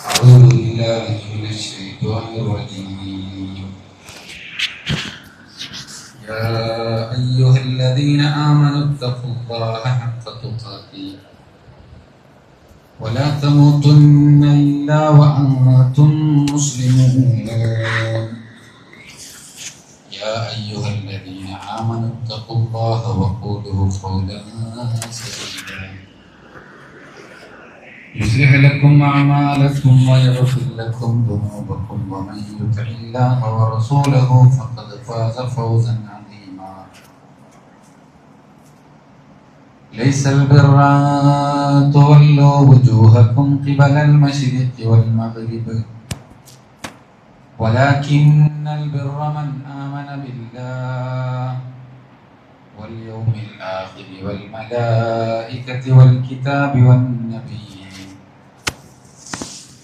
أعوذ بالله من الشيطان الرجيم. يا أيها الذين آمنوا اتقوا الله حق تقاته ولا تموتن إلا وأنتم مسلمون. يا أيها الذين آمنوا اتقوا الله وقولوا قولا سديدا يصلح لكم أعمالكم ويغفر لكم ذنوبكم ومن يطع الله ورسوله فقد فاز فوزا عظيما. ليس البر أن تولوا وجوهكم قبل المشرق والمغرب ولكن البر من آمن بالله واليوم الآخر والملائكة والكتاب والنبيين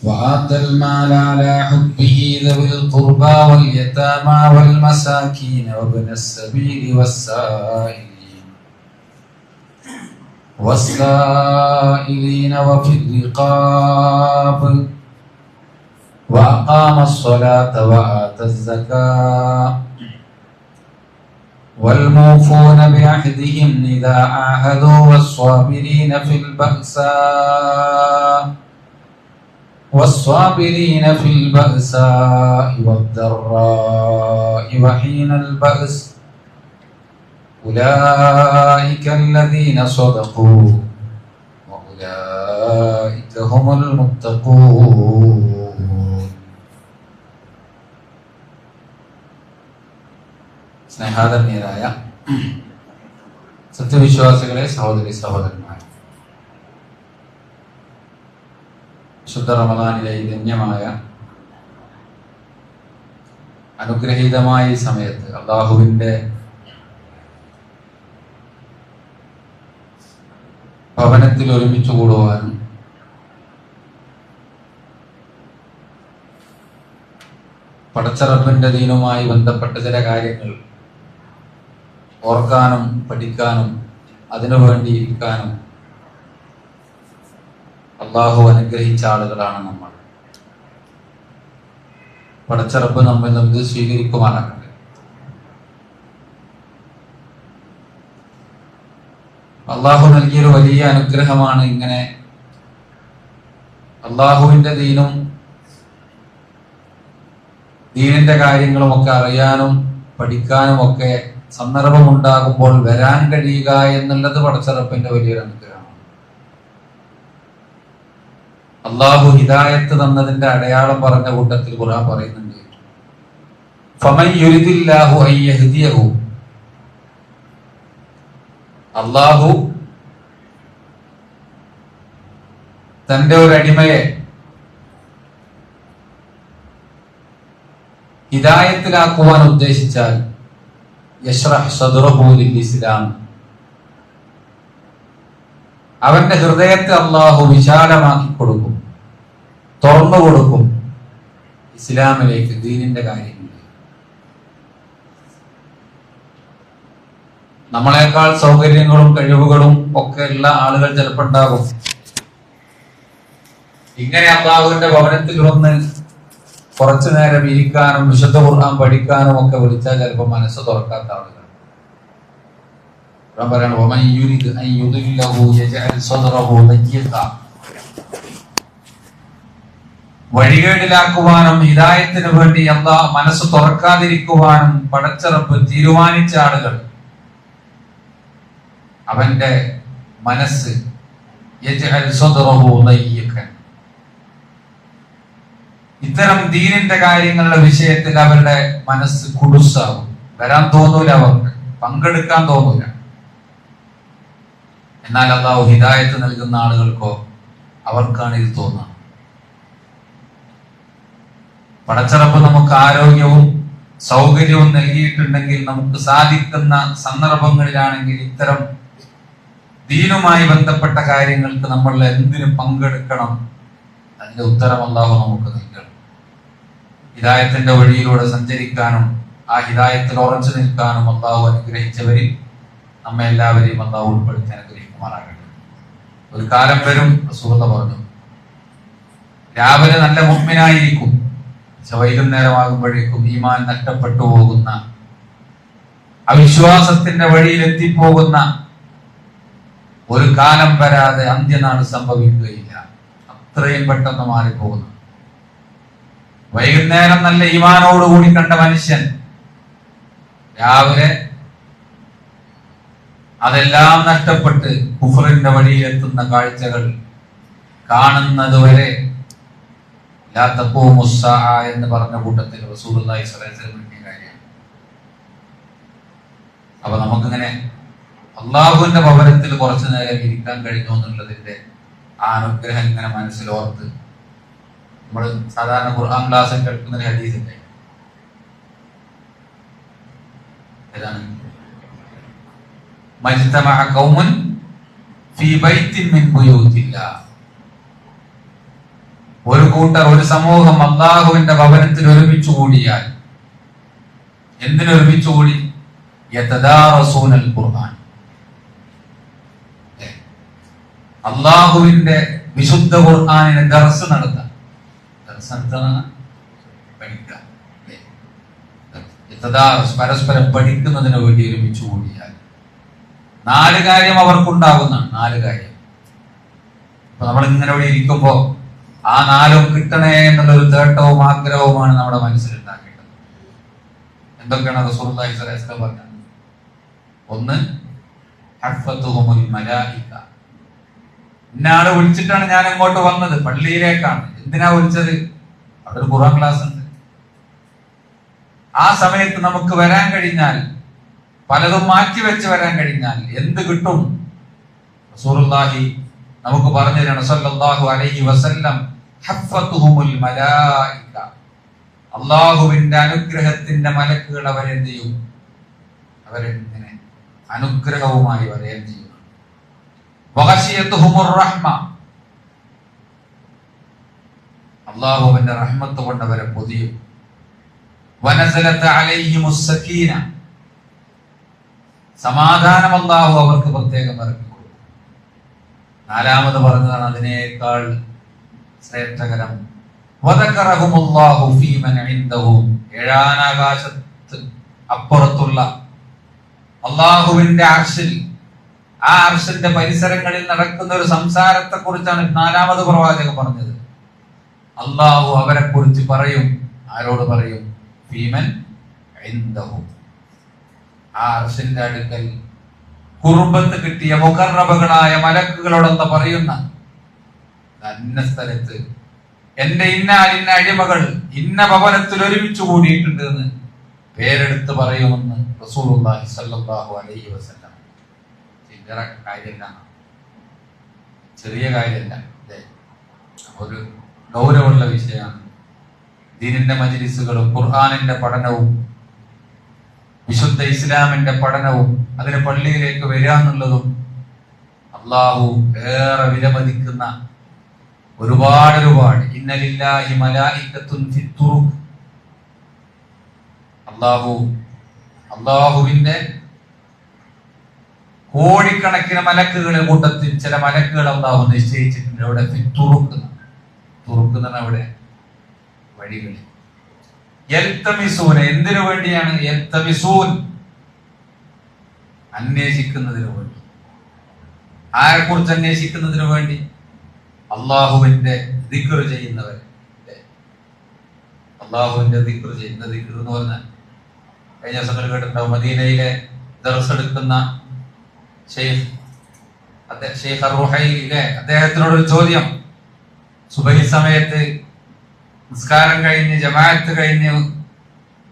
وآتى المال على حبه ذوي القربى واليتامى والمساكين وابن السبيل والسائلين وفي الرقاب وأقام الصلاة وآتى الزكاة والموفون بعهدهم إذا عاهدوا والصابرين في البأساء والضراء وحين البأس أولئك الذين صدقوا وأولئك هم المتقون. സ്നേഹാദരണീയരായ സത്യവിശ്വാസികളെ, സഹോദരി സഹോദരന്മാരെ, ശുദ്ധ റമദാനിലെ ധന്യമായ അനുഗ്രഹീതമായ ഈ സമയത്ത് അല്ലാഹുവിന്റെ ഭവനത്തിൽ ഒരുമിച്ച് കൂടുവാനും പടച്ചറപ്പിന്റെ ദീനുമായി ബന്ധപ്പെട്ട ചില കാര്യങ്ങൾ ഓർക്കാനും പഠിക്കാനും അതിനുവേണ്ടി ഇരിക്കാനും അള്ളാഹു അനുഗ്രഹിച്ച ആളുകളാണ് നമ്മൾ. പടച്ചറപ്പ് നമ്മിൽ നിന്ന് സ്വീകരിക്കുമാറാകട്ടെ. അള്ളാഹു നൽകിയൊരു വലിയ അനുഗ്രഹമാണ് ഇങ്ങനെ അള്ളാഹുവിന്റെ ദീനിന്റെ കാര്യങ്ങളും ഒക്കെ അറിയാനും പഠിക്കാനും ഒക്കെ സന്ദർഭമുണ്ടാകുമ്പോൾ വരാൻ കഴിയുക എന്നുള്ളത് പടച്ചറപ്പിന്റെ വലിയൊരു അനുഗ്രഹമാണ്. അള്ളാഹു ഹിദായത്ത് തന്നതിന്റെ അടയാളം പറഞ്ഞ കൂട്ടത്തിൽ ഖുർആൻ പറയുന്നുണ്ട്, ഫമൻ യുരിദില്ലാഹു അൻ യഹ്ദിയഹു. അള്ളാഹു തന്റെ ഒരു അടിമയെ ഹിദായത്തിലാക്കുവാൻ ഉദ്ദേശിച്ചാൽ യശ്റഹ് സദ്റഹു ലിൽ ഇസ്ലാം, അവന്റെ ഹൃദയത്തെ അള്ളാഹു വിശാലമാക്കി കൊടുക്കും, തുറന്നു കൊടുക്കും ഇസ്ലാമിലേക്ക്, ദീനിന്റെ കാര്യങ്ങളിൽ. നമ്മളെക്കാൾ സൗകര്യങ്ങളും കഴിവുകളും ഒക്കെ ഉള്ള ആളുകൾ ചിലപ്പോൾ ഉണ്ടാകും. ഇങ്ങനെ അള്ളാഹുവിന്റെ ഭവനത്തിൽ വന്ന് കുറച്ചു നേരം ഇരിക്കാനും വിശുദ്ധ ഖുർആൻ പഠിക്കാനും ഒക്കെ വിളിച്ചാൽ ചിലപ്പോൾ മനസ്സ് തുറക്കാത്ത ആളുകൾ. വഴികേടിലാക്കുവാനും ഹിദായത്തിന് വേണ്ടി അല്ലാഹ് മനസ്സ് തുറക്കാതിരിക്കുവാനും പടച്ചറപ്പ് തീരുമാനിച്ച ആളുകൾ, അവന്റെ മനസ്സ് ഇത്തരം ദീനിന്റെ കാര്യങ്ങളുടെ വിഷയത്തിൽ അവരുടെ മനസ്സ് കുടുസാവും. വരാൻ തോന്നൂല, അവർക്ക് പങ്കെടുക്കാൻ തോന്നൂല. എന്നാൽ അല്ലാഹു ഹിദായത്ത് നൽകുന്ന ആളുകൾക്കോ അവർക്കാണ് ഇത് തോന്നുക. പടച്ചറപ്പ് നമുക്ക് ആരോഗ്യവും സൗകര്യവും നൽകിയിട്ടുണ്ടെങ്കിൽ, നമുക്ക് സാധിക്കുന്ന സന്ദർഭങ്ങളിലാണെങ്കിൽ ഇത്തരം ദീനുമായി ബന്ധപ്പെട്ട കാര്യങ്ങൾക്ക് നമ്മൾ എന്തിനു പങ്കെടുക്കണം? അതിന്റെ ഉത്തരം അല്ലാഹു നമുക്ക് നൽകണം. ഹിദായത്തിന്റെ വഴിയിലൂടെ സഞ്ചരിക്കാനും ആ ഹിദായത്തിൽ ഉറച്ചു നിൽക്കാനും അല്ലാഹു അനുഗ്രഹിച്ചവരിൽ നമ്മെ എല്ലാവരെയും അല്ലാഹു ഉൾപ്പെടുത്തി അനുഗ്രഹിക്കുമാറാകട്ടെ. ഒരു കാലം വരും, റസൂലുള്ളാഹി പറഞ്ഞു, രാവിലെ നല്ല മുഅ്മിനായിരിക്കും, പക്ഷെ വൈകുന്നേരമാകുമ്പോഴേക്കും ഈമാൻ നഷ്ടപ്പെട്ടു പോകുന്ന, അവിശ്വാസത്തിന്റെ വഴിയിൽ എത്തിപ്പോകുന്ന ഒരു കാലം വരാതെ അന്ത്യനാട് സംഭവിക്കുകയില്ല. അത്രയും പെട്ടെന്ന് മാറിപ്പോകുന്നു. വൈകുന്നേരം നല്ല ഈമാനോടുകൂടി കണ്ട മനുഷ്യൻ രാവിലെ അതെല്ലാം നഷ്ടപ്പെട്ട് കുഫറിന്റെ വഴിയിൽ എത്തുന്ന കാഴ്ചകൾ കാണുന്നതുവരെ ലാ തഖൂമു സ്സാഅ എന്ന് പറഞ്ഞ കൂട്ടത്തിൽ റസൂലുള്ളാഹി സ്വല്ലല്ലാഹു അലൈഹി വസല്ലം കാര്യമാണ്. അപ്പൊ നമുക്കിങ്ങനെ അള്ളാഹുവിന്റെ ഭവനത്തിൽ കുറച്ചു നേരം ഇരിക്കാൻ കഴിഞ്ഞു എന്നുള്ളതിന്റെ ആ അനുഗ്രഹം ഇങ്ങനെ മനസ്സിലോർത്ത് നമ്മൾ സാധാരണ ഖുർആൻ ക്ലാസ് കേൾക്കുന്ന ഒരു ഹദീസില്ലേ, ഏതാണ്? മജ്തമഅ ഖൗമുൻ ഫീ ബൈത്തിൻ മിൻ ബുയൂത്തില്ലാഹ്. ഒരു കൂട്ടർ, ഒരു സമൂഹം അള്ളാഹുവിന്റെ ഭവനത്തിൽ ഒരുമിച്ച് കൂടിയാൽ, എന്തിനൊരുമിച്ച് കൂടി? യതദാറസൂനൽ ഖുർആൻ, അള്ളാഹുവിന്റെ വിശുദ്ധ ഖുർആനിനെ ദർസ് നടത്താൻ. പഠിക്കുക, പരസ്പരം പഠിക്കുന്നതിന് വേണ്ടി ഒരുമിച്ച് കൂടിയാൽ 4 കാര്യം അവർക്കുണ്ടാകുന്നതാണ്. 4 കാര്യം. അപ്പൊ നമ്മൾ ഇങ്ങനെ ഇവിടെ ഇരിക്കുമ്പോ ആ 4ഉം കിട്ടണേ എന്നുള്ളൊരു തേട്ടവും ആഗ്രഹവുമാണ് നമ്മുടെ മനസ്സിലുണ്ടാക്കേണ്ടത്. എന്തൊക്കെയാണ് റസൂലുള്ളാഹി സ്വല്ലല്ലാഹു അലൈഹി വസല്ലം പറഞ്ഞത്? 1, ഹഫ്ഫത്തുഹുമുൽ മലായിക. ഇന്നാള് വിളിച്ചിട്ടാണ് ഞാൻ ഇങ്ങോട്ട് വന്നത്, പള്ളിയിലേക്കാണ്. എന്തിനാ വിളിച്ചത്? അവിടെ ഒരു ഖുർആൻ ക്ലാസ് ഉണ്ട്. ആ സമയത്ത് നമുക്ക് വരാൻ കഴിഞ്ഞാൽ, പലതും മാറ്റിവെച്ച് വരാൻ കഴിഞ്ഞാൽ എന്ത് കിട്ടും? റസൂലുള്ളാഹി നമുക്ക് പറഞ്ഞു തരണം സല്ലല്ലാഹു അലൈഹി വസല്ലം, ഹഫ്ഫത്തുഹുമുൽ മലായിക. അല്ലാഹുവിന്റെ അനുഗ്രഹത്തിന്റെ മലക്കുകൾ അവരെന്ത് ചെയ്യും? അവരെങ്ങനെ അനുഗ്രഹവുമായി വരെയും ചെയ്യും. വഗശിയത്തുഹുമുർ റഹ്മ. അല്ലാഹുവിന്റെ റഹ്മത്ത് കൊണ്ട് അവരെ പൊതിയും. വനസലത അലൈഹിമുസ് സകീന. സമാധാനം അല്ലാഹു അവർക്ക് പ്രത്യേകം ഇറക്കി കൊടുക്കും. 4ാമത് പറഞ്ഞതാണ് അതിനേക്കാൾ ശ്രേഷ്ഠകരം. വദകറഹുമുല്ലാഹു ഫീമൻ ഇൻദഹു. 7ആകാശത്ത് അപ്പുറത്തുള്ള അല്ലാഹുവിന്റെ അർശിൽ, ആ അർശിന്റെ പരിസരങ്ങളിൽ നടക്കുന്ന ഒരു സംസാരത്തെ കുറിച്ചാണ് 4ാമത് പ്രവാചകൻ പറഞ്ഞത്. അല്ലാഹു അവരെ കുറിച്ച് പറയും. ആരോട് പറയും? ഫീമൻ ഇൻദഹു. ആ അർശിന്റെ അടുക്കൽ കുർബത്ത് കിട്ടിയ മുഖർറബകളായ മലക്കുകളോടൊന്ന് പറയുന്ന, അന്ന സ്ഥലത്ത് എന്റെ ഇന്ന അടിമകൾ ഇന്ന ഭവനത്തിൽ ഒരുമിച്ച് കൂടിയിട്ടുണ്ട് എന്ന് പേരെടുത്ത് പറയുമെന്ന് റസൂലുള്ളാഹി സ്വല്ലല്ലാഹു അലൈഹി വസല്ലം. ചില്ലറ കാര്യമല്ല, ചെറിയ കാര്യമല്ല, ഒരു ഗൗരവമുള്ള വിഷയമാണ്. ദീനിന്റെ മജ്ലിസുകളും ഖുർആനിന്റെ പഠനവും വിശുദ്ധ ഇസ്ലാമിന്റെ പഠനവും അതിന് പള്ളിയിലേക്ക് വരിക എന്നുള്ളതും അള്ളാഹു ഏറെ വിലമതിക്കുന്ന ഒരുപാട്. ഇന്നലില്ലാഹി മലായികത്തുൻ ഫിത്തുറുഖ്. അള്ളാഹുവിന്റെ കോടിക്കണക്കിന് മലക്കുകളുടെ കൂട്ടത്തിൽ ചില മലക്കുകൾ അള്ളാഹു നിശ്ചയിച്ചിട്ടുണ്ട്. അവിടെ ഫിത്തുറുഖ്, തുറുഖ് എന്ന് പറഞ്ഞാൽ അവിടെ വഴികളിൽ. യൽതമിസൂന. എന്തിനു വേണ്ടിയാണ്? യൽതമിസൂൻ, അന്വേഷിക്കുന്നതിന് വേണ്ടി. ആരെ കുറിച്ച് അന്വേഷിക്കുന്നതിന് വേണ്ടി? അള്ളാഹുവിന്റെ ദിക്ർ ചെയ്യുന്നവർ. അള്ളാഹുവിന്റെ ദിക്ർ ചെയ്യുന്ന, ദിക്ർ എന്ന് പറഞ്ഞാൽ കഴിഞ്ഞ ദിവസങ്ങൾ കേട്ടിട്ടുണ്ടാവും, മദീനയിലെ ദർസ് എടുക്കുന്ന ഷെയ്ഖ് അർ-റുഹൈലിലെ അദ്ദേഹത്തിനോടൊരു ചോദ്യം. സുബഹി സമയത്ത് നിസ്കാരം കഴിഞ്ഞ് ജമാഅത്ത് കഴിഞ്ഞ്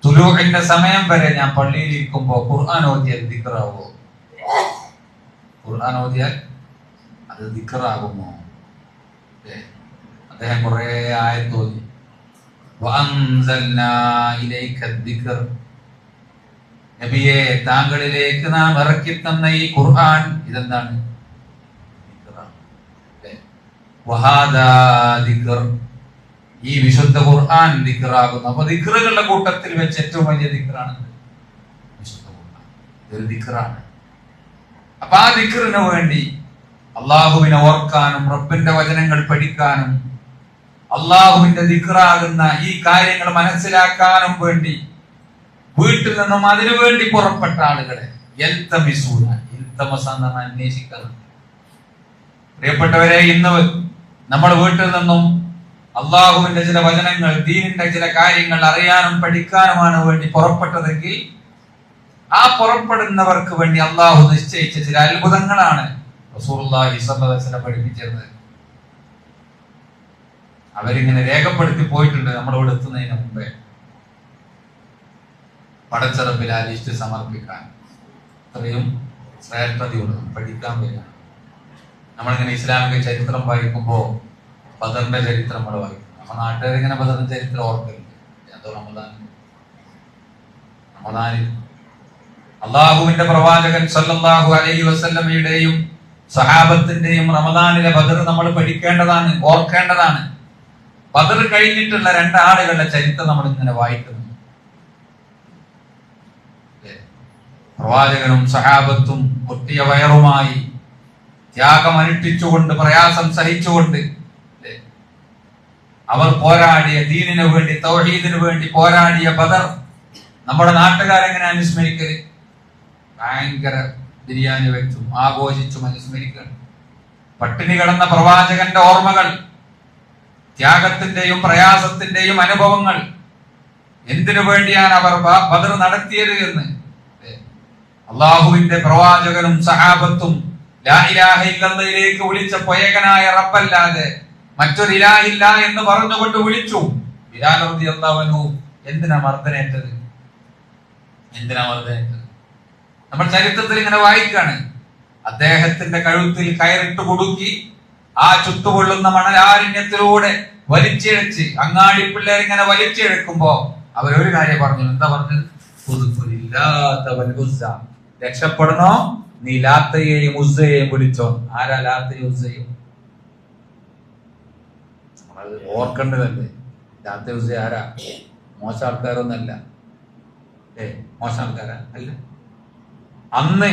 തുലൂഹിന്റെ സമയം വരെ ഞാൻ പള്ളിയിൽ ഇരിക്കുമ്പോ ഖുർആൻ ഓതിയാൽ ദിക്റാവോ? ഖുർആൻ ഓതിയാൽ അത് ദിക്റാകുമോ? അദ്ദേഹം കുറെ ആയത്ത് ഓതി. വഅൻസൽനാ ഇലൈക ദിക്ർ. നബിയെ, താങ്കളിലേക്ക് നാം ഇറക്കി തന്ന ഈ ഖുർആൻ ഇതെന്താണ്? വഹാദാ ദിക്ർ. ഈ വിശുദ്ധ ഖുർആൻ ദിക്റാകുന്നു. അപ്പൊ ദിക്റുകളുടെ കൂട്ടത്തിൽ വെച്ച് ഏറ്റവും വലിയ ദിക്റാണ് വിശുദ്ധ ഖുർആൻ. ഇതൊരു ദിക്റാണ്. അപ്പൊ ആ ദിക്റിന് വേണ്ടി, അള്ളാഹുവിനെ ഓർക്കാനും റബ്ബിന്റെ വചനങ്ങൾ പഠിക്കാനും അള്ളാഹുവിന്റെ ദിക്റാകുന്ന ഈ കാര്യങ്ങൾ മനസ്സിലാക്കാനും വേണ്ടി വീട്ടിൽ നിന്നും അതിനു വേണ്ടി പുറപ്പെട്ട ആളുകളെ അന്വേഷിക്കണം. പ്രിയപ്പെട്ടവരെ, ഇന്ന് നമ്മൾ വീട്ടിൽ നിന്നും അള്ളാഹുവിന്റെ ചില വചനങ്ങൾ, ദീനിന്റെ ചില കാര്യങ്ങൾ അറിയാനും പഠിക്കാനുമാണ് വേണ്ടി പുറപ്പെട്ടതെങ്കിൽ ആ പുറപ്പെടുന്നവർക്ക് വേണ്ടി അള്ളാഹു നിശ്ചയിച്ച ചില അത്ഭുതങ്ങളാണ് റസൂലുള്ളാഹി സ്വല്ലല്ലാഹു അലൈഹി വസല്ലം പഠിപ്പിച്ചിരുന്നത്. അവരിങ്ങനെ രേഖപ്പെടുത്തി പോയിട്ടുണ്ട് നമ്മളോട് എത്തുന്നതിന് മുമ്പേ. പടച്ചറപ്പിൽ ആ ലിസ്റ്റ് സമർപ്പിക്കാൻ അത്രയും ശ്രേഷ്ഠതയുള്ളത് പഠിക്കാൻ വരിക. നമ്മളിങ്ങനെ ഇസ്ലാമിക ചരിത്രം വായിക്കുമ്പോൾ ബദറിന്റെ ചരിത്രം നമ്മൾ വായിക്കും. നമ്മുടെ നാട്ടുകാരിങ്ങനെ ബദറിന്റെ ചരിത്രം ഓർക്കലുണ്ട്. എന്തോ റമദാനിൽ അള്ളാഹുവിന്റെ പ്രവാചകൻ സല്ലല്ലാഹു അലൈഹി വസല്ലമയുടെയും സഹാബത്തിന്റെയും റമദാനിലെ ബദർ നമ്മൾ പഠിക്കേണ്ടതാണ്, ഓർക്കേണ്ടതാണ്. ബദർ കഴിഞ്ഞിട്ടുള്ള രണ്ടാളുകളുടെ ചരിത്രം നമ്മൾ ഇങ്ങനെ വായിക്കുന്നു. പ്രവാചകനും സഹാബത്തും പൊട്ടിയ വയറുമായി ത്യാഗം അനുഷ്ഠിച്ചുകൊണ്ട്, പ്രയാസം സഹിച്ചുകൊണ്ട് അവർ പോരാടിയ, ദീനിനു വേണ്ടി, തൗഹീദിനു വേണ്ടി പോരാടിയ ബദർ നമ്മുടെ നാട്ടുകാരെങ്ങനെ അനുസ്മരിക്കല്? ഭയങ്കര ബിരിയാണി വെച്ചും ആഘോഷിച്ചും അനുസ്മരിക്കണം. പട്ടിണി കിടന്ന പ്രവാചകന്റെ ഓർമ്മകൾ, ത്യാഗത്തിന്റെയും പ്രയാസത്തിന്റെയും അനുഭവങ്ങൾ, എന്തിനു വേണ്ടിയാണ് അവർ ബദർ നടത്തിയത് എന്ന് അള്ളാഹുവിന്റെ പ്രവാചകനും സഹാബത്തും ലാ ഇലാഹ ഇല്ലല്ലാഹിലേക്ക് വിളിച്ച പൊയകനായ റബ്ബല്ലാതെ മറ്റൊരു ഇലാഹില്ല എന്ന് പറഞ്ഞുകൊണ്ട് വിളിച്ചു. ബിലാൽ റളിയല്ലാഹു അൻഹു എന്തിനാ മർദ്ദനേറ്റത്? നമ്മൾ ചരിത്രത്തിൽ ഇങ്ങനെ വായിക്കാണ്. അദ്ദേഹത്തിന്റെ കഴുത്തിൽ കയറിട്ട് കുടുക്കി ആ ചുട്ടുകൊള്ളുന്ന മണലാരണ്യത്തിലൂടെ വലിച്ചിഴച്ച് അങ്ങാടി പിള്ളേർ ഇങ്ങനെ വലിച്ചിഴക്കുമ്പോ അവരൊരു കാര്യം പറഞ്ഞു. എന്താ പറഞ്ഞത്? രക്ഷപ്പെടണോ, നീ ലാത്തയെയും ഉസ്സയെയും വിളിച്ചോ. ആരാ ലാത്തയും ഉസ്സയും? ഓർക്കേണ്ടതല്ലേ. ലാത്ത ഉസ്സ ആരാ? മോശം ആൾക്കാരൊന്നല്ല. മോശം ആൾക്കാരാ അല്ല. അന്ന്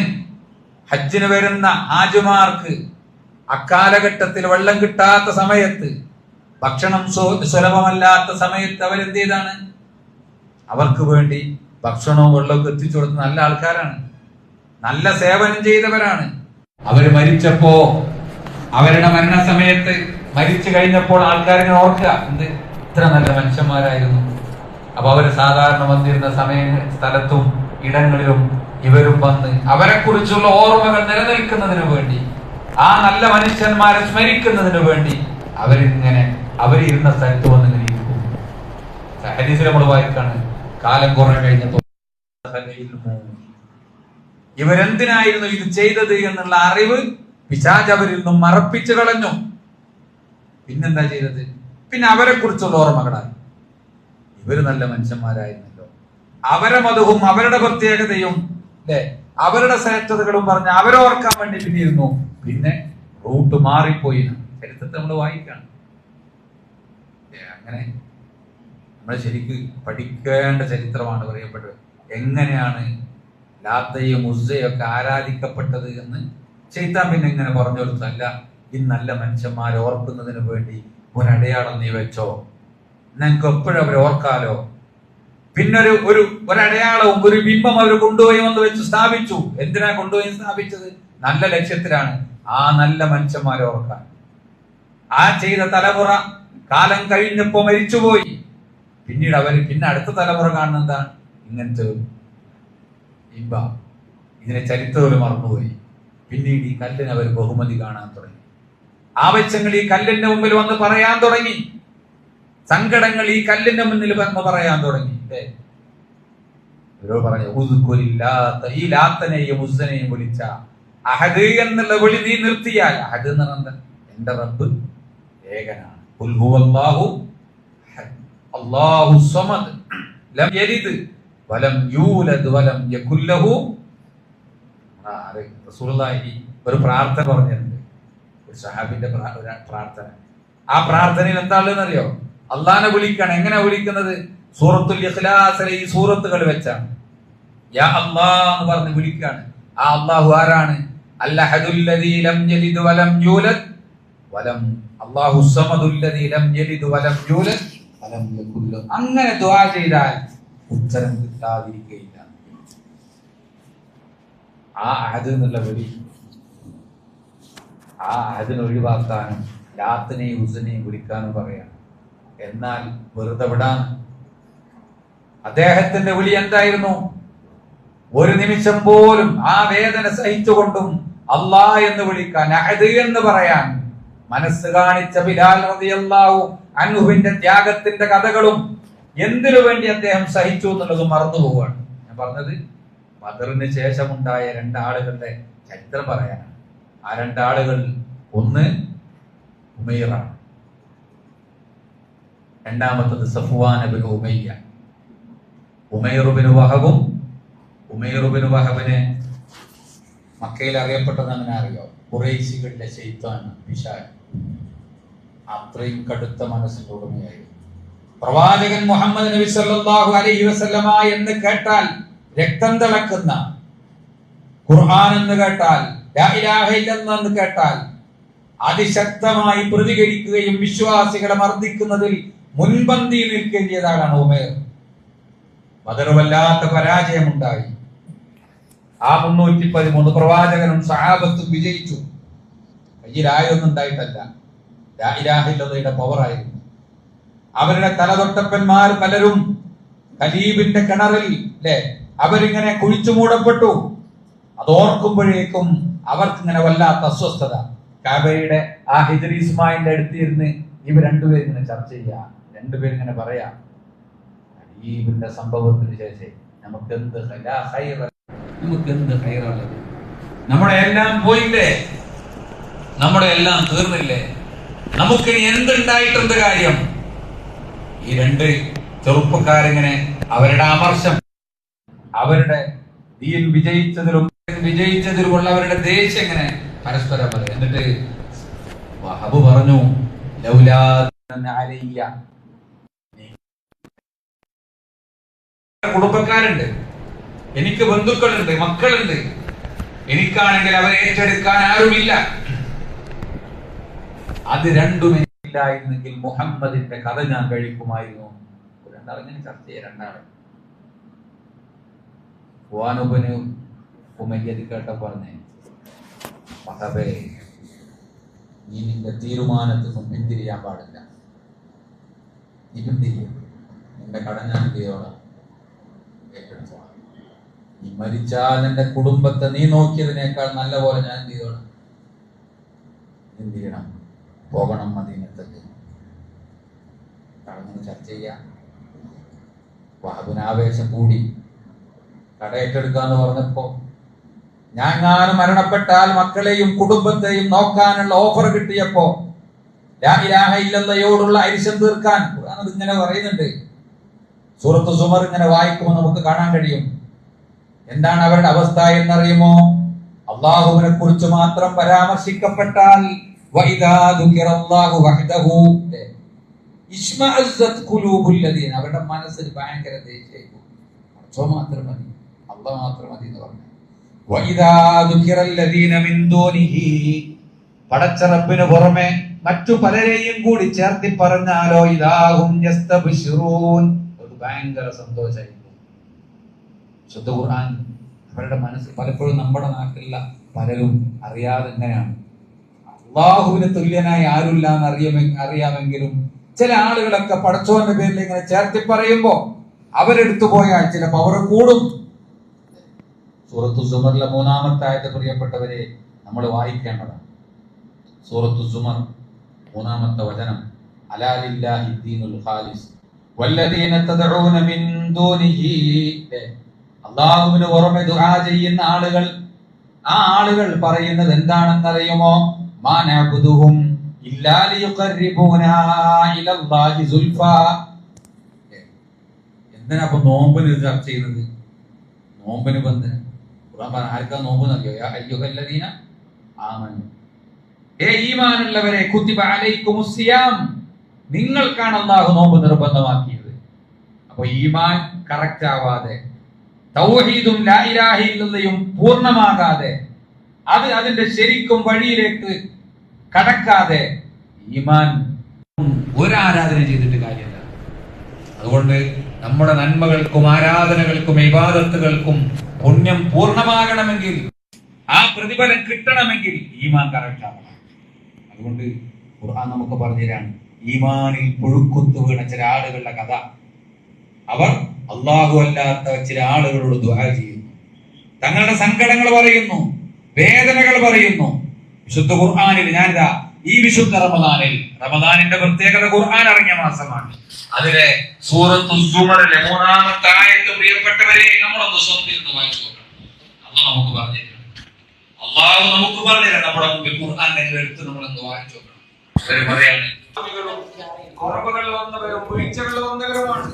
ഹജ്ജിന് വരുന്ന ഹാജിമാർക്ക് അക്കാലഘട്ടത്തിൽ വെള്ളം കിട്ടാത്ത സമയത്ത്, ഭക്ഷണം സുലഭമല്ലാത്ത സമയത്ത് അവരെന്ത് ചെയ്താണ്? അവർക്ക് വേണ്ടി ഭക്ഷണവും വെള്ളവും എത്തിച്ചു കൊടുത്ത നല്ല ആൾക്കാരാണ്, നല്ല സേവനം ചെയ്തവരാണ്. അവര് മരിച്ചപ്പോ, അവരുടെ മരണസമയത്ത് മരിച്ചു കഴിഞ്ഞപ്പോൾ ആൾക്കാരിങ്ങനെ ഓർക്കുക, എന്ത് ഇത്ര നല്ല മനുഷ്യന്മാരായിരുന്നു. അപ്പൊ അവര് സാധാരണ വന്നിരുന്ന സ്ഥലത്തും ഇടങ്ങളിലും ഇവരും വന്ന് അവരെ കുറിച്ചുള്ള ഓർമ്മകൾ നിലനിൽക്കുന്നതിന് വേണ്ടി, ആ നല്ല മനുഷ്യന്മാരെ സ്മരിക്കുന്നതിന് വേണ്ടി അവരിരുന്ന സ്ഥലത്ത് വന്ന് ഇങ്ങനെ ഇരിക്കും. ഹദീസിൽ നമ്മൾ വായിക്കാണ്, കാലം കുറെ കഴിഞ്ഞപ്പോ ഇവരെന്തിനായിരുന്നു ഇത് ചെയ്തത് എന്നുള്ള അറിവ് പിശാച് അവരിൽ നിന്നും മറപ്പിച്ചു കളഞ്ഞു. പിന്നെന്താ ചെയ്തത്? പിന്നെ അവരെ കുറിച്ചുള്ള ഓർമ്മകളായി. ഇവര് നല്ല മനുഷ്യന്മാരായിരുന്നല്ലോ. അവരെ മതവും അവരുടെ പ്രത്യേകതയും അവരുടെ ശ്രേഷ്ഠതകളും പറഞ്ഞ് അവരെ ഓർക്കാൻ വേണ്ടി പിന്നിരുന്നു. പിന്നെ റൂട്ട് മാറിപ്പോയി. ചരിത്രത്തെ നമ്മൾ വായിക്കാണ്. അങ്ങനെ നമ്മൾ ശരിക്ക് പഠിക്കേണ്ട ചരിത്രമാണ് പറയപ്പെട്ടത്. എങ്ങനെയാണ് ലാത്തയും ഉസ്സയും ഒക്കെ ആരാധിക്കപ്പെട്ടത് എന്ന് ശൈത്താൻ പിന്നെ ഇങ്ങനെ പറഞ്ഞു കൊടുത്തല്ല. ഈ നല്ല മനുഷ്യന്മാരെ ഓർക്കുന്നതിന് വേണ്ടി ഒരടയാളം നീ വെച്ചോ, നിനക്ക് എപ്പോഴും അവരെ ഓർക്കാലോ. പിന്നെ ഒരടയാളവും ഒരു ബിംബം അവർ കൊണ്ടുപോയി വന്ന് വെച്ച് സ്ഥാപിച്ചു. എന്തിനാ കൊണ്ടുപോയി സ്ഥാപിച്ചത്? നല്ല ലക്ഷ്യത്തിലാണ്. ആ നല്ല മനുഷ്യന്മാരെ ഓർക്കാൻ. ആ ചെയ്ത തലമുറ കാലം കഴിഞ്ഞപ്പോ മരിച്ചുപോയി. പിന്നീട് പിന്നെ അടുത്ത തലമുറ കാണുന്ന എന്താണ്? ഇങ്ങനത്തെ ഇതിനെ ചരിത്രത്തിൽ മറന്നുപോയി. പിന്നീട് ഈ കല്ലിന് അവർ ബഹുമതി കാണാൻ തുടങ്ങി. ആവശ്യങ്ങൾ ഈ കല്ലിന്റെ മുമ്പിൽ വന്ന് പറയാൻ തുടങ്ങി. സങ്കടങ്ങൾ ഈ കല്ലിന്റെ മുന്നിൽ വന്ന് പറയാൻ തുടങ്ങി. ഈ ലാത്തനെയും ഉസ്സനെയും വിളിച്ച അഹദ് എന്നുള്ള വിളി നീ നിർത്തിയാൽ, അഹദ് എന്ന് പറഞ്ഞാൽ എന്റെ റബ്ബ് ഏകനാണ്. അല്ലാഹു സമദ് ലം യലിദ് വലം യൂലദ് വലം യകുൽ ലഹു. റസൂലുള്ളാഹി ഒരു പ്രാർത്ഥന പറഞ്ഞിട്ടുണ്ട്, ഒരു സഹാബിന്റെ പ്രാർത്ഥന. ആ പ്രാർത്ഥനയിൽ എന്താണെന്ന് അറിയോ? അള്ളാഹനെ വിളിക്കണം. എങ്ങനെ വിളിക്കുന്നത്? സൂറത്തുൽ ഇഖ്ലാസിലെ ഈ സൂറത്തുകൾ വെച്ചാണ്. യാ അല്ലാഹ് എന്ന് പറഞ്ഞ് വിളിക്കാണ്. ആ അല്ലാഹു ആരാണ്? അൽ അഹദുൽ ലദീ ലം യലിദ് വലം യൂലദ് വലം അല്ലാഹു സമദുല്ലദീ ലം യലിദ് വലം യൂലദ് വലം യകുൽ ലഹു, അങ്ങനെ ദുആ ചെയ്താൽ ഉത്തരം കിട്ടാതിരിക്കുകയില്ല. ആ അഹദ് എന്നുള്ള വിളി, ആ അഹദിനെ ഒഴിവാക്കാനും ലാത്തിനെയും ഹുസനെയും വിളിക്കാനും പറയാം. എന്നാൽ വെറുതെ വിടാൻ അദ്ദേഹത്തിന്റെ വിളി എന്തായിരുന്നു? ഒരു നിമിഷം പോലും ആ വേദന സഹിച്ചുകൊണ്ടും അല്ലാ എന്ന് വിളിക്കാൻ, അഹദ് എന്ന് പറയാൻ മനസ്സ് കാണിച്ച ബിലാൽ റളിയല്ലാഹു അൻഹുവിന്റെ ത്യാഗത്തിന്റെ കഥകളും എന്തിനു വേണ്ടി അദ്ദേഹം സഹിച്ചു എന്നുള്ളതും മറന്നു പോവുകയാണ്. ഞാൻ പറഞ്ഞത് ബദറിന് ശേഷമുണ്ടായ രണ്ടാളുകളുടെ ചരിത്രം പറയാനാണ്. ആ രണ്ടാളുകൾ, ഒന്ന് ഉമൈറാണ്, രണ്ടാമത്തത് സഫ്വാൻ ഇബ്നു ഉമയ്യ. ഉമൈർ ഇബ്നു വഹബും, ഉമൈർ ഇബ്നു വഹബിനെ മക്കയിൽ അറിയപ്പെട്ടത് അങ്ങനെ അറിയോ? ഖുറൈശികളുടെ ശൈത്താൻ, പിശാച്. അത്രയും കടുത്ത മനസ്സിന്റെ ഉടമയായിരുന്നു. പ്രവാചകൻ മുഹമ്മദ് നബി സല്ലല്ലാഹു അലൈഹി വസല്ലമ എന്ന് കേട്ടാൽ രക്തം തിളക്കുന്ന, ഖുർആൻ എന്ന് കേട്ടാൽ, ലാ ഇലാഹ ഇല്ലല്ലാഹ് എന്ന് കേട്ടാൽ അതിശക്തമായി പ്രതികരിക്കുകയും വിശ്വാസികളെ മർദ്ദിക്കുന്നതിൽ മുൻപന്തിയിൽ നിൽക്കുകയും ചെയ്ത ആളാണ് ഉമൈർ. ബദർ വല്ലാത്ത പരാജയമുണ്ടായി. ആ 313 പ്രവാചകനും സഹാബത്തും വിജയിച്ചു. കയ്യിൽ ആയൊന്നും ഉണ്ടായിട്ടല്ല, ലാ ഇലാഹ ഇല്ലല്ലാഹയുടെ പവറായിരുന്നു. അവരുടെ തലതൊട്ടപ്പന്മാർ പലരും ഖലീബിന്റെ കിണറിൽ അവരിങ്ങനെ കുഴിച്ചു മൂടപ്പെട്ടു. അതോർക്കുമ്പോഴേക്കും അവർക്കിങ്ങനെ വല്ലാത്ത അസ്വസ്ഥത. കഅബയുടെ ആ ഹിജ്ർ ഇസ്മായിലിന്റെ അടുത്തിരുന്ന് ഇവർ രണ്ടുപേരും ഇങ്ങനെ ചർച്ച ചെയ്യാ, രണ്ടുപേരും ഇങ്ങനെ പറയാ, ഖലീബിന്റെ സംഭവത്തിന് ശേഷം നമുക്കെന്ത് ഹൈറുള്ളത്? നമ്മുടെ എല്ലാം പോയില്ലേ, നമ്മുടെ എല്ലാം തീർന്നില്ലേ, നമുക്കിനി എന്തുണ്ടായിട്ടെന്ത് കാര്യം? ഈ രണ്ട് ചെറുപ്പക്കാരിങ്ങനെ അവരുടെ അമർഷം, അവരുടെ ദീൻ വിജയിച്ചതിലുമുള്ള അവരുടെ ദേഷ്യം ഇങ്ങനെ പരസ്പരം പറയും. എന്നിട്ട് വഹബ് പറഞ്ഞു, ലൗലാ അലയ്യ, കുടുംബക്കാരുണ്ട്, എനിക്ക് ബന്ധുക്കളുണ്ട്, മക്കളുണ്ട്, എനിക്കാണെങ്കിൽ അവരെ ഏറ്റെടുക്കാൻ ആരുമില്ല. അത് രണ്ടും എനിക്കില്ലായിരുന്നെങ്കിൽ മുഹമ്മദിന്റെ കഥ ഞാൻ കഴിക്കുമായിരുന്നു. രണ്ടാളിങ്ങനെ ചർച്ച ചെയ്യാം. രണ്ടാള് ഉമയ്യദ് കേട്ട പറഞ്ഞേ, വഹബേ, നീ നിന്റെ തീരുമാനത്തിൽ പിന്തിരിയാൻ പാടില്ല. നീ പിന്തിരിയും, നിന്റെ കട ഞാൻ ചെയ്തോളാം, ഏറ്റെടുത്തോളാം. നീ മരിച്ചാൽ നിന്റെ കുടുംബത്തെ നീ നോക്കിയതിനേക്കാൾ നല്ല പോലെ ഞാൻ ചെയ്തോളാം. എന്ത് ചെയ്യണം? പോകണം മദീനത്തേക്ക്. കടന്ന് ചർച്ച ചെയ്യാം. വഹബിന് ആവേശം കൂടി. കട ഏറ്റെടുക്കാന്ന് പറഞ്ഞപ്പോ, ഞാൻ മരണപ്പെട്ടാൽ മക്കളെയും കുടുംബത്തെയും നോക്കാനുള്ള ഓഫർ കിട്ടിയപ്പോ ലാ ഇലാഹ ഇല്ലല്ലാഹയോടുള്ള അരിശം തീർക്കാൻ ഖുർആൻ ഇങ്ങനെ പറയുന്നുണ്ട്. സൂറത്ത് സുമർ ഇങ്ങനെ വായിക്കുമ്പോൾ നമുക്ക് കാണാൻ കഴിയും. എന്താണ് അവരുടെ അവസ്ഥ എന്നറിയുമോ? അള്ളാഹുവിനെ കുറിച്ച് മാത്രം പരാമർശിക്കപ്പെട്ടാൽ വഇദാ ദുകിറല്ലാഹു വഹ്ദഹു ഇശ്മഅസ്സത് ഖുലൂബുൽ ലദീന, അവരുടെ മനസ്സിൽ ഭയങ്കര ദേഷ്യമായിരിക്കും. മാത്രം മതി, അല്ലാഹ് മാത്രം മതി എന്ന് പറഞ്ഞു. വഇദാ ദുകിറൽ ലദീന മിൻ ദൂനിഹി, പടച്ച റബ്ബിന് പുറമെ മറ്റു പലരെയും കൂടി ചേർത്തി പറഞ്ഞാലോ ഇദാഹും യസ്തബ്ശിറൂൻ, അത് ഭയങ്കര സന്തോഷമായിരിക്കും. ശുദ്ധ ഖുർആൻ അവരുടെ മനസ്സിൽ പലപ്പോഴും നമ്മുടെ നാട്ടിലുള്ള പലരും അറിയാതെ ഇങ്ങനെയാണ്. അള്ളാഹുവിന് തുല്യനായി ആരുമില്ല എന്ന് അറിയാമെങ്കിലും ചില ആളുകളൊക്കെ പടച്ചോന്റെ പേരിൽ ഇങ്ങനെ ചേർത്തി പറയുമ്പോ അവരെടുത്തു പോയാൽ ചില പവർ കൂടും. സൂറത്തു സുമറിലെ 3-ാമത്തെ ആയത്ത് പ്രിയപ്പെട്ടവരെ നമ്മൾ വായിക്കേണ്ടതാണ്. സൂറത്തു സുമർ 3-ാമത്തെ വചനം, അലാ ലില്ലാഹി ദീനുൽ ഖാലിസ് വല്ലദീന തദഊന മിൻ ദൂനിഹി, അല്ലാഹുവിന് പുറമെ ദുആ ചെയ്യുന്ന ആളുകൾ, ആ ആളുകൾ പറയുന്നത് എന്താണെന്നറിയുമോ? മാ നഅബുദുഹും ഇല്ലാ ലിയുഖർരിബൂനാ ഇലല്ലാഹി സുൽഫാ. എന്തിനാ അപ്പൊ നോമ്പിന് ചർച്ച ചെയ്യുന്നത്? നോമ്പിന് ബന്ധന ഖുർആൻ പറഞ്ഞ ആർക്കാ നോമ്പ് നൽകിയോ? യാ അയ്യുഹല്ലദീന ആമനു, ഈമാനുള്ളവരെ, കുതിബ അലൈക്കുമുസ് സിയാം, നിങ്ങൾക്കാണ് അല്ലാഹു നോമ്പ് നിർബന്ധമാക്കിയത്. അപ്പൊ ഈമാൻ കറക്റ്റ് ആവാതെ, തൗഹീദും ലാ ഇലാഹ ഇല്ലല്ലയും പൂർണ്ണമാകാതെ, അത് അതിന്റെ ശരിക്കും വഴിയിലേക്ക് കടക്കാതെ ഈമാൻ ഒരു ആരാധന ചെയ്തിട്ട് കാര്യമല്ല. അതുകൊണ്ട് നമ്മുടെ നന്മകൾക്കും ആരാധനകൾക്കും ഇബാദത്തുകൾക്കും പുണ്യം പൂർണ്ണമാകണമെങ്കിൽ, ആ പ്രതിഫലം കിട്ടണമെങ്കിൽ ഈമാൻ കറക്റ്റ് ആവണം. അതുകൊണ്ട് ഖുർആൻ നമുക്ക് പറഞ്ഞുതരാണ് ഈമാനിൽ പുഴുക്കുത്തു വീണ ചില ആളുകളുടെ കഥ. അവർ അല്ലാഹു അല്ലാത്ത ചില ആളുകളോട് ദുആ ചെയ്യുന്നു, തങ്ങളുടെ സങ്കടങ്ങൾ പറയുന്നു, വേദനകൾ പറയുന്നു. വിശുദ്ധ ഖുർആനിൽ ഞാനിതാ ഈ വിശുദ്ധ റമദാനിന്റെ പ്രത്യേകത, ഖുർആൻ ഇറങ്ങിയ മാസമാണ്. അതിലെ സൂറത്തു സുമറിലെ 3-ാമത്തെ ആയത്ത് പ്രിയപ്പെട്ടവരെ നമ്മളൊന്ന് സ്വന്തം വായിച്ചു നോക്കണം. അള്ളാഹു നമുക്ക് പറഞ്ഞിട്ടുണ്ട്, നമ്മുടെ മുമ്പിൽ ഖുർആൻ എടുത്ത് നമ്മളൊന്ന് വായിച്ചു നോക്കണം. പറയാണ് കുറവുകൾ വന്നവരും വീഴ്ചകൾ വന്നവരുമാണ്.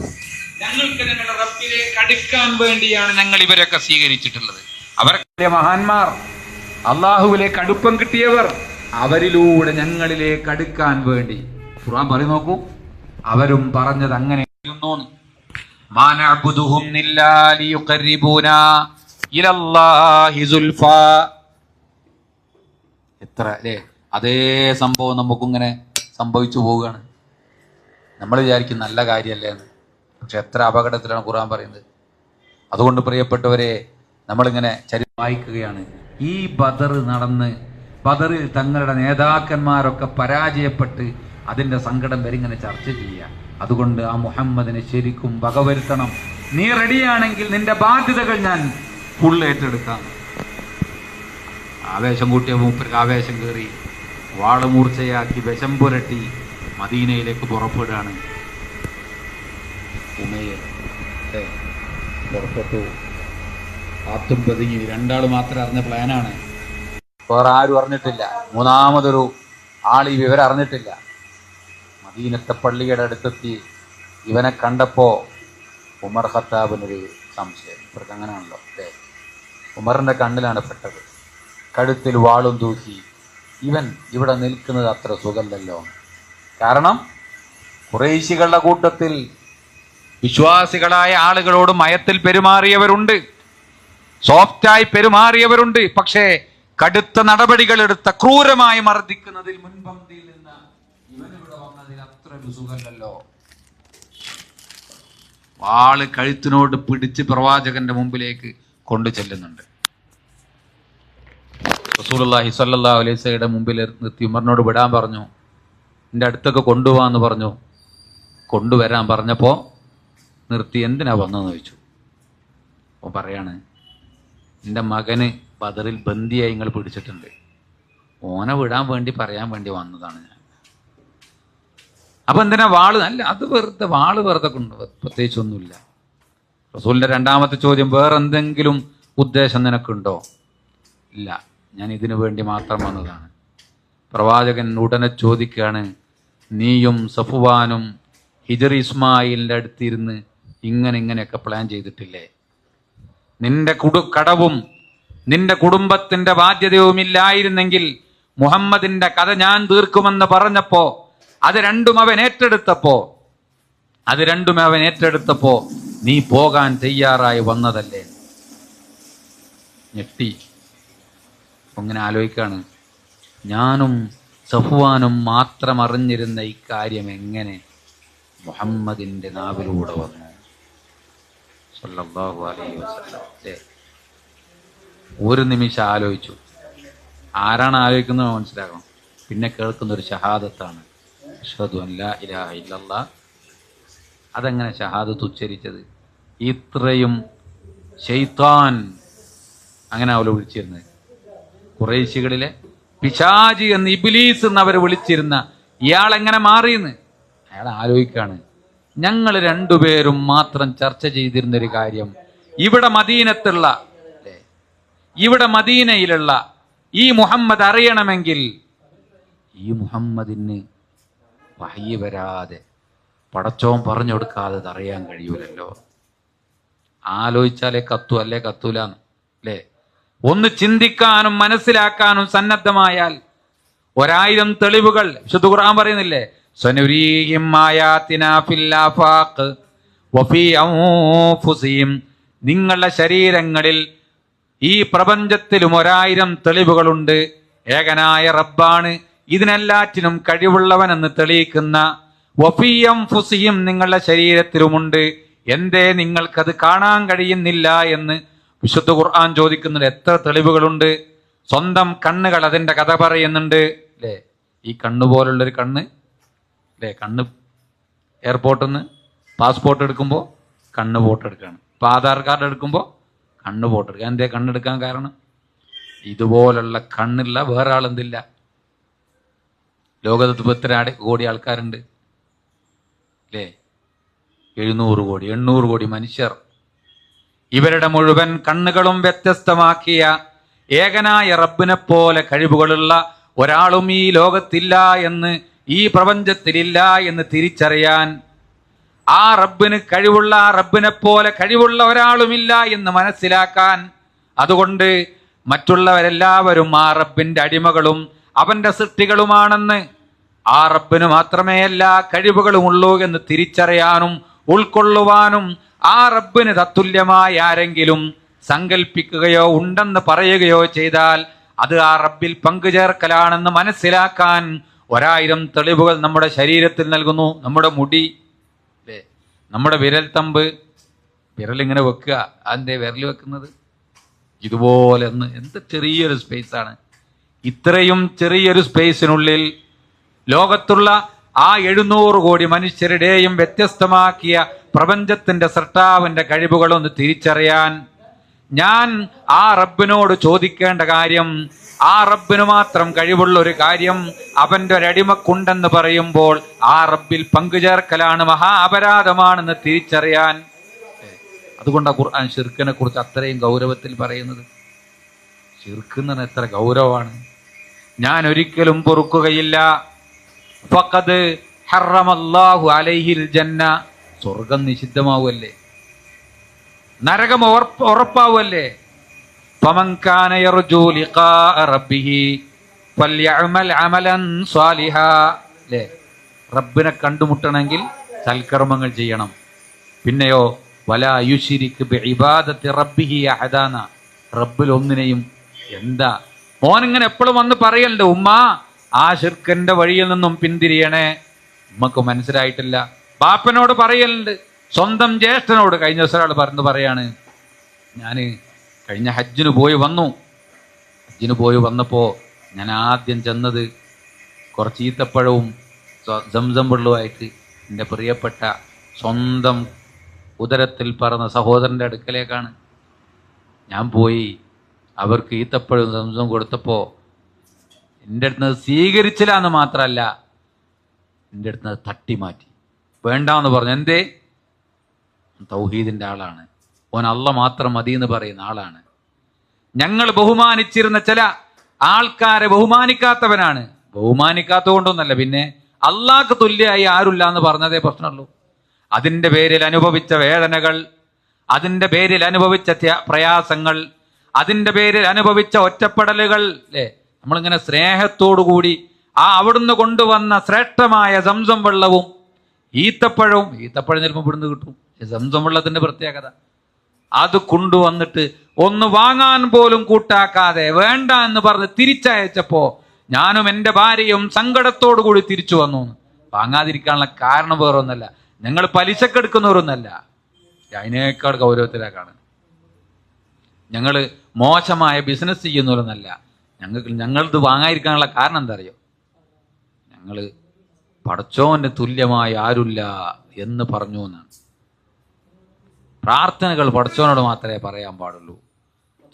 ഞങ്ങൾക്ക് ഞങ്ങളുടെ റബ്ബിലേക്ക് അടുക്കാൻ വേണ്ടിയാണ് ഞങ്ങൾ ഇവരൊക്കെ സ്വീകരിച്ചിട്ടുള്ളത്. അവരൊക്കെ മഹാന്മാർ, അള്ളാഹുവിലേക്ക് അടുപ്പം കിട്ടിയവർ, അവരിലൂടെ ഞങ്ങളിലേക്ക് അടുക്കാൻ വേണ്ടി. ഖുർആൻ പറയും നോക്കൂ, അവരും പറഞ്ഞത് അങ്ങനെ. എത്ര അല്ലേ, അതേ സംഭവം നമുക്കിങ്ങനെ സംഭവിച്ചു പോവുകയാണ്. നമ്മൾ വിചാരിക്കും നല്ല കാര്യമല്ലേ എന്ന്, പക്ഷെ എത്ര അപകടത്തിലാണ് ഖുർആൻ പറയുന്നത്. അതുകൊണ്ട് പ്രിയപ്പെട്ടവരെ, നമ്മളിങ്ങനെ വായിക്കുകയാണ്. ഈ ബദറിൽ തങ്ങളുടെ നേതാക്കന്മാരൊക്കെ പരാജയപ്പെട്ട് അതിന്റെ സങ്കടം വരിങ്ങനെ ചർച്ച ചെയ്യുക. അതുകൊണ്ട് ആ മുഹമ്മദിനെ ശരിക്കും വകവരുത്തണം. നീ റെഡിയാണെങ്കിൽ നിന്റെ ബാധ്യതകൾ ഞാൻ ഫുൾ ഏറ്റെടുക്കാം. ആവേശം കൂട്ടിയ മൂപ്പർക്ക് ആവേശം കയറി വാള് മൂർച്ചയാക്കി വിഷം പുരട്ടി മദീനയിലേക്ക് പുറപ്പെടുകയാണ്. ഉമയ്യ പുറപ്പെട്ടു. ആത്തും പതുങ്ങി. 2 ആൾ മാത്രം അറിഞ്ഞ പ്ലാനാണ്, വേറെ ആരും അറിഞ്ഞിട്ടില്ല. 3-മതൊരു ആൾ ഈ വിവരം അറിഞ്ഞിട്ടില്ല. മദീനത്തെ പള്ളിയുടെ അടുത്തെത്തി. ഇവനെ കണ്ടപ്പോ ഉമർ ഖത്താബിനൊരു സംശയം. ഇവർക്ക് അങ്ങനെയാണല്ലോ അല്ലേ, ഉമറിന്റെ കണ്ണിലാണ് പെട്ടത്. കഴുത്തിൽ വാളും തൂക്കി ഇവൻ ഇവിടെ നിൽക്കുന്നത് അത്ര സുഖമല്ലല്ലോ. കാരണം ഖുറൈശികളുടെ കൂട്ടത്തിൽ വിശ്വാസികളായ ആളുകളോട് മയത്തിൽ പെരുമാറിയവരുണ്ട്, സോഫ്റ്റായി പെരുമാറിയവരുണ്ട്. പക്ഷേ കടുത്ത നടപടികൾ എടുത്ത, ക്രൂരമായി മർദ്ദിക്കുന്നതിൽ മുൻപന്തിയിൽ നിന്ന് ഇവനിവിടെ വന്നതിൽ അത്ര സുഖമല്ലല്ലോ. വാള് കഴുത്തിനോട് പിടിച്ച് പ്രവാചകന്റെ മുമ്പിലേക്ക് കൊണ്ടു ചെല്ലുന്നുണ്ട്. റസൂലുള്ളാഹി സ്വല്ലല്ലാഹു അലൈഹി വസല്ലമയുടെ മുമ്പിൽ നിർത്തി ഉമറിനോട് വിടാൻ പറഞ്ഞു. എൻ്റെ അടുത്തൊക്കെ കൊണ്ടുപോകാന്ന് പറഞ്ഞു. കൊണ്ടുവരാൻ പറഞ്ഞപ്പോ നിർത്തി. എന്തിനാ വന്നതെന്ന് ചോദിച്ചു. അപ്പോൾ പറയാണ്, എൻ്റെ മകന് ബദറിൽ ബന്ദിയായി നിങ്ങൾ പിടിച്ചിട്ടുണ്ട്, ഓനെ വിടാൻ വേണ്ടി പറയാൻ വേണ്ടി വന്നതാണ് ഞാൻ. അപ്പൊ എന്തിനാ വാള്? അല്ല, അത് വെറുതെ വാള് വെറുതെ കൊണ്ട് പ്രത്യേകിച്ചൊന്നുമില്ല. റസൂലിന്റെ 2-മത്തെ ചോദ്യം, വേറെ എന്തെങ്കിലും ഉദ്ദേശം നിനക്കുണ്ടോ? ഇല്ല, ഞാൻ ഇതിനു വേണ്ടി മാത്രം വന്നതാണ്. പ്രവാചകൻ ഉടനെ ചോദിക്കുകയാണ്, നീയും സഫുവാനും ഹിജർ ഇസ്മായിലിന്റെ അടുത്തിരുന്ന് ഇങ്ങനെയൊക്കെ പ്ലാൻ ചെയ്തിട്ടില്ലേ? നിന്റെ കടവും നിന്റെ കുടുംബത്തിന്റെ ബാധ്യതയും ഇല്ലായിരുന്നെങ്കിൽ മുഹമ്മദിന്റെ കഥ ഞാൻ തീർക്കുമെന്ന് പറഞ്ഞപ്പോ അത് രണ്ടും അവൻ ഏറ്റെടുത്തപ്പോ നീ പോകാൻ തയ്യാറായി വന്നതല്ലേ? ഞെട്ടി. അങ്ങനെ ആലോചിക്കാണ്, ഞാനും സഫ്വാനും മാത്രം അറിഞ്ഞിരുന്ന ഇക്കാര്യം എങ്ങനെ മുഹമ്മദിന്റെ നാവിലൂടെ വന്നു സല്ലല്ലാഹു അലൈഹി വസല്ലം. ഒരു നിമിഷം ആലോചിച്ചു. ആരാണ് ആലോചിക്കുന്നത് മനസ്സിലാക്കണം. പിന്നെ കേൾക്കുന്ന ഒരു ഷഹാദത്താണ്, അഷ്ഹദു അൻ ലാ ഇലാഹ ഇല്ലല്ലാഹ്. അതെങ്ങനെ ഷഹാദത്ത് ഉച്ചരിച്ചത്? ഇത്രയും ശൈത്താൻ അങ്ങനെ അവരെ വിളിച്ചിരുന്നത്. ഖുറൈശികളിലെ പിശാചി എന്ന്, ഇബ്ലീസ് എന്ന് അവർ വിളിച്ചിരുന്ന ഇയാൾ എങ്ങനെ മാറിയെന്ന് അയാൾ ആലോചിക്കാണ്. ഞങ്ങൾ രണ്ടുപേരും മാത്രം ചർച്ച ചെയ്തിരുന്നൊരു കാര്യം, ഇവിടെ മദീനയിലുള്ള ഈ മുഹമ്മദ് അറിയണമെങ്കിൽ ഈ മുഹമ്മദിന് വഹ്യ് വരാതെ, പടച്ചോൻ പറഞ്ഞു കൊടുക്കാതെ അത് അറിയാൻ കഴിയൂലല്ലോ. ആലോചിച്ചാലേ കത്തു, അല്ലേ കത്തൂലാന്ന് അല്ലേ? ഒന്ന് ചിന്തിക്കാനും മനസ്സിലാക്കാനും സന്നദ്ധമായാൽ 1000 തെളിവുകൾ വിശുദ്ധ ഖുർആൻ പറയുന്നില്ലേ, സനുരീഹിം ആയാതിനാ ഫിൽ ആഫാഖ് വഫീ അൻഫുസിഹിം. നിങ്ങളുടെ ശരീരങ്ങളിൽ ഈ പ്രപഞ്ചത്തിലും 1000 തെളിവുകളുണ്ട്. ഏകനായ റബ്ബാണ് ഇതിനെല്ലാറ്റിനും കഴിവുള്ളവൻ എന്ന് തെളിയിക്കുന്ന വഫീയം ഫുസിയും നിങ്ങളുടെ ശരീരത്തിലുമുണ്ട്, എന്തേ നിങ്ങൾക്കത് കാണാൻ കഴിയുന്നില്ല എന്ന് വിശുദ്ധ ഖുർആൻ ചോദിക്കുന്നുണ്ട്. എത്ര തെളിവുകളുണ്ട്. സ്വന്തം കണ്ണുകൾ അതിന്റെ കഥ പറയുന്നുണ്ട് അല്ലേ. ഈ കണ്ണ് പോലുള്ളൊരു കണ്ണ് അല്ലേ, കണ്ണ് എയർപോർട്ടിൽ നിന്ന് പാസ്പോർട്ട് എടുക്കുമ്പോൾ കണ്ണ് ഫോട്ടോ എടുക്കുകയാണ്. ഇപ്പം ആധാർ കാർഡ് എടുക്കുമ്പോൾ കണ്ണ് ഫോട്ടോ എടുക്കുക. എന്തേ കണ്ണെടുക്കാൻ കാരണം? ഇതുപോലുള്ള കണ്ണില്ല വേറെ ആളെന്തില്ല. ലോകത്ത് എത്ര കോടി ആൾക്കാരുണ്ട് അല്ലേ? 700 കോടി 800 കോടി മനുഷ്യർ. ഇവരുടെ മുഴുവൻ കണ്ണുകളും വ്യത്യസ്തമാക്കിയ ഏകനായ റബ്ബിനെ പോലെ കഴിവുകളുള്ള ഒരാളും ഈ ലോകത്തില്ല എന്ന്, ഈ പ്രപഞ്ചത്തിലില്ല എന്ന് തിരിച്ചറിയാൻ, ആ റബ്ബിന് കഴിവുള്ള, ആ റബ്ബിനെ പോലെ കഴിവുള്ള ഒരാളുമില്ല എന്ന് മനസ്സിലാക്കാൻ, അതുകൊണ്ട് മറ്റുള്ളവരെല്ലാവരും ആ റബ്ബിന്റെ അടിമകളും അവന്റെ സൃഷ്ടികളുമാണെന്ന്, ആ റബ്ബിന് മാത്രമേ എല്ലാ കഴിവുകളുമുള്ളൂ എന്ന് തിരിച്ചറിയാനും ഉൾക്കൊള്ളുവാനും, ആ റബ്ബിന് തത്തുല്യമായി ആരെങ്കിലും സങ്കല്പിക്കുകയോ ഉണ്ടെന്ന് പറയുകയോ ചെയ്താൽ അത് ആ റബ്ബിൽ പങ്കുചേർക്കലാണെന്ന് മനസ്സിലാക്കാൻ 1000 തെളിവുകൾ നമ്മുടെ ശരീരത്തിൽ നൽകുന്നു. നമ്മുടെ മുടി അല്ലേ, നമ്മുടെ വിരൽ വിരലിങ്ങനെ വെക്കുക. അതിൻ്റെ വിരൽ വെക്കുന്നത് ഇതുപോലെ എന്ത് ചെറിയൊരു സ്പേസാണ്. ഇത്രയും ചെറിയൊരു സ്പേസിനുള്ളിൽ ലോകത്തുള്ള ആ 700 കോടി മനുഷ്യരുടെയും വ്യത്യസ്തമാക്കിയ പ്രപഞ്ചത്തിന്റെ സൃഷ്ടാവിന്റെ കഴിവുകളൊന്ന് തിരിച്ചറിയാൻ ഞാൻ ആ റബ്ബിനോട് ചോദിക്കേണ്ട കാര്യം, ആ റബ്ബിന് മാത്രം കഴിവുള്ള ഒരു കാര്യം അവന്റെ ഒരടിമക്കുണ്ടെന്ന് പറയുമ്പോൾ ആ റബ്ബിൽ പങ്കുചേർക്കലാണ്, മഹാ അപരാധമാണെന്ന് തിരിച്ചറിയാൻ. അതുകൊണ്ടാണ് ഖുർആൻ ശിർക്കിനെ കുറിച്ച് അത്രയും ഗൗരവത്തിൽ പറയുന്നത്. ശിർക്കെന്ന് എത്ര ഗൗരവമാണ്. ഞാൻ ഒരിക്കലും പൊറുക്കുകയില്ല. ഫഖദ് ഹറമല്ലാഹു അലൈഹിൽ ജന്ന, സ്വർഗം നിഷിദ്ധമാവുമല്ലേ, നരകം ഉറപ്പാവുമല്ലേ. ഫമൻ കാന യർജു ലിഖാഅ റബ്ബിഹി ഫൽയഅമൽ അമലൻ സ്വാലിഹാ അല്ലേ. റബ്ബിനെ കണ്ടുമുട്ടണമെങ്കിൽ സൽക്കർമ്മങ്ങൾ ചെയ്യണം. പിന്നെയോ വലാ യുശ്രിക് ബിഇബാദത്തി റബ്ബിഹി അഹദാന, റബ്ബിൽ ഒന്നിനെയും എന്താ മോനിങ്ങനെ എപ്പോഴും വന്ന് പറയലുണ്ട്, ഉമ്മ ആ ശിർക്കിന്റെ വഴിയിൽ നിന്നും പിന്തിരിയണേ. ഉമ്മക്ക് മനസ്സിലായിട്ടില്ല. ബാപ്പനോട് പറയലുണ്ട്, സ്വന്തം ജ്യേഷ്ഠനോട്. കഴിഞ്ഞ ദിവസം ഒരാൾ പറയാണ്, ഞാൻ കഴിഞ്ഞ ഹജ്ജിന് പോയി വന്നപ്പോൾ ഞാൻ ആദ്യം ചെന്നത് കുറച്ച് ഈത്തപ്പഴവും സംസം വെള്ളവുമായിട്ട് എൻ്റെ പ്രിയപ്പെട്ട സ്വന്തം ഉദരത്തിൽ പറന്ന സഹോദരൻ്റെ അടുക്കലേക്കാണ്. ഞാൻ പോയി അവർക്ക് ഈത്തപ്പഴവും സംസം കൊടുത്തപ്പോൾ എൻ്റെ അടുത്ത് സ്വീകരിച്ചില്ല എന്ന് മാത്രമല്ല, എൻ്റെ അടുത്ത് തട്ടി മാറ്റി, വേണ്ടാന്ന് പറഞ്ഞു. എന്തേ? തൗഹീദിന്റെ ആളാണ് ഓൻ, അള്ള മാത്രം മതി എന്ന് പറയുന്ന ആളാണ്. ഞങ്ങൾ ബഹുമാനിച്ചിരുന്ന ചില ആൾക്കാരെ ബഹുമാനിക്കാത്തവനാണ്. ബഹുമാനിക്കാത്ത കൊണ്ടൊന്നല്ല, പിന്നെ അള്ളാഹ്ക്ക് തുല്യമായി ആരുമില്ല എന്ന് പറഞ്ഞതേ പ്രശ്നമുള്ളൂ. അതിൻ്റെ പേരിൽ അനുഭവിച്ച വേദനകൾ, അതിൻ്റെ പേരിൽ അനുഭവിച്ച പ്രയാസങ്ങൾ, അതിൻ്റെ പേരിൽ അനുഭവിച്ച ഒറ്റപ്പെടലുകൾ അല്ലേ. നമ്മളിങ്ങനെ സ്നേഹത്തോടുകൂടി ആ അവിടുന്ന് കൊണ്ടുവന്ന ശ്രേഷ്ഠമായ സംസം വെള്ളവും ഈത്തപ്പഴവും ചിലപ്പോൾ ഇവിടുന്ന് കിട്ടും, സംസം വെള്ളത്തിന്റെ പ്രത്യേകത, അത് കൊണ്ടുവന്നിട്ട് ഒന്ന് വാങ്ങാൻ പോലും കൂട്ടാക്കാതെ വേണ്ട എന്ന് പറഞ്ഞ് തിരിച്ചയച്ചപ്പോ ഞാനും എൻ്റെ ഭാര്യയും സങ്കടത്തോടു കൂടി തിരിച്ചു വന്നു. വാങ്ങാതിരിക്കാനുള്ള കാരണം വേറൊന്നല്ല, ഞങ്ങൾ പലിശക്കെടുക്കുന്നവരൊന്നല്ല, അതിനേക്കാൾ ഗൗരവത്തിലേക്കാണ്. ഞങ്ങൾ മോശമായ ബിസിനസ് ചെയ്യുന്നവരൊന്നല്ല. ഞങ്ങളിത് വാങ്ങാതിരിക്കാനുള്ള കാരണം എന്താ അറിയോ? ഞങ്ങൾ പടച്ചോന്റെ തുല്യമായി ആരുമില്ല എന്ന് പറഞ്ഞു എന്നാണ്. പ്രാർത്ഥനകൾ പടച്ചോനോട് മാത്രമേ പറയാൻ പാടുള്ളൂ,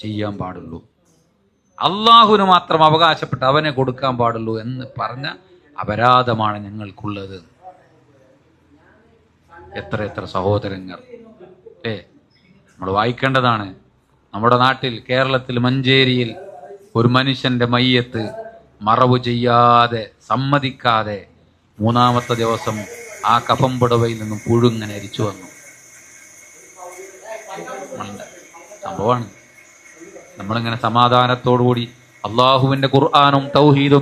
ചെയ്യാൻ പാടുള്ളൂ. അള്ളാഹുവിന് മാത്രം അവകാശപ്പെട്ട് അവനെ കൊടുക്കാൻ പാടുള്ളൂ എന്ന് പറഞ്ഞ അപരാധമാണ് ഞങ്ങൾക്കുള്ളത്. എത്ര സഹോദരങ്ങൾ അല്ലേ, നമ്മൾ വായിക്കേണ്ടതാണ്. നമ്മുടെ നാട്ടിൽ കേരളത്തിൽ മഞ്ചേരിയിൽ ഒരു മനുഷ്യന്റെ മയ്യത്ത് മറവ് ചെയ്യാതെ സമ്മതിക്കാതെ 3-ാമത്തെ ദിവസം ആ കഫം പുടവയിൽ നിന്നും പുഴുങ്ങനെ അരിച്ചു വന്നു. സംഭവമാണ്. നമ്മളിങ്ങനെ സമാധാനത്തോടുകൂടി അള്ളാഹുവിന്റെ ഖുർആനും തൗഹീദും